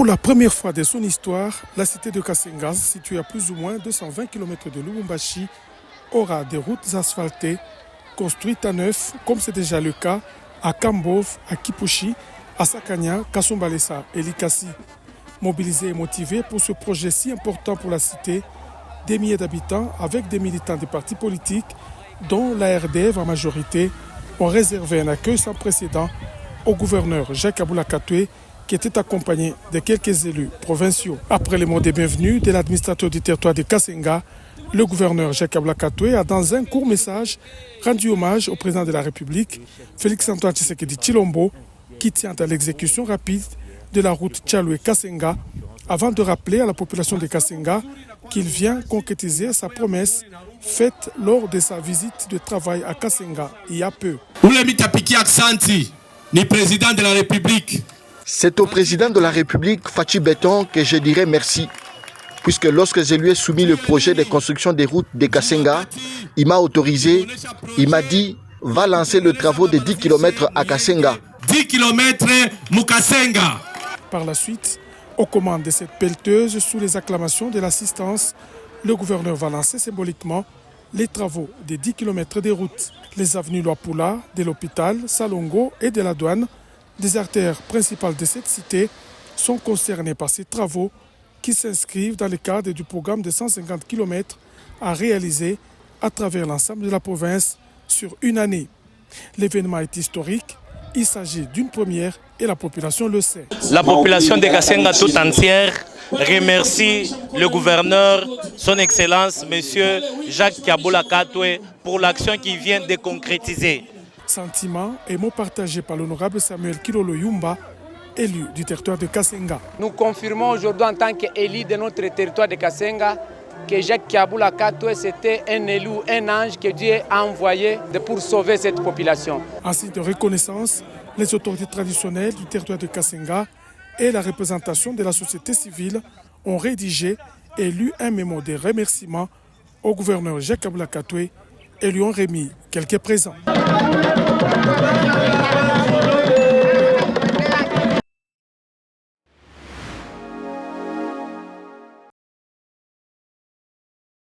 Pour la première fois de son histoire, la cité de Kasenga, située à plus ou moins 220 km de Lubumbashi, aura des routes asphaltées construites à neuf, comme c'est déjà le cas à Kambov, à Kipushi, à Sakanya, Kasumbalesa et Likasi. Mobilisés et motivés pour ce projet si important pour la cité, des milliers d'habitants avec des militants des partis politiques, dont la RDF en majorité, ont réservé un accueil sans précédent au gouverneur Jacques Aboula Katoué, qui était accompagné de quelques élus provinciaux. Après les mots de bienvenue de l'administrateur du territoire de Kasenga, le gouverneur Jacques Aboula Katoué a dans un court message rendu hommage au président de la République, Félix-Antoine Tshisekedi Tshilombo, qui tient à l'exécution rapide de la route Tchaloué-Kasenga, avant de rappeler à la population de Kasenga qu'il vient concrétiser sa promesse faite lors de sa visite de travail à Kasenga il y a peu. Président de la République. C'est au président de la République, Fachi Béton, que je dirais merci. Puisque lorsque je lui ai soumis le projet de construction des routes de Kasenga, il m'a autorisé, il m'a dit, va lancer le travaux de 10 km à Kasenga. 10 km Mukasenga. Par la suite, aux commandes de cette pelleteuse, sous les acclamations de l'assistance, le gouverneur va lancer symboliquement les travaux des 10 km des routes. Les avenues Luapula, de l'hôpital, Salongo et de la douane, des artères principales de cette cité, sont concernées par ces travaux qui s'inscrivent dans le cadre du programme de 150 km à réaliser à travers l'ensemble de la province sur une année. L'événement est historique, il s'agit d'une première et la population le sait. La population de Kasenga tout entière remercie le gouverneur, son Excellence, M. Jacques Aboula Katoué, pour l'action qu'il vient de concrétiser. Sentiments et mots partagés par l'honorable Samuel Kilolo Yumba, élu du territoire de Kasenga. Nous confirmons aujourd'hui en tant qu'élu de notre territoire de Kasenga que Jacques Aboula Katoué c'était un élu, un ange que Dieu a envoyé pour sauver cette population. En signe de reconnaissance, les autorités traditionnelles du territoire de Kasenga et la représentation de la société civile ont rédigé et lu un mémo de remerciement au gouverneur Jacques Aboula Katoué et lui ont remis quelques présents.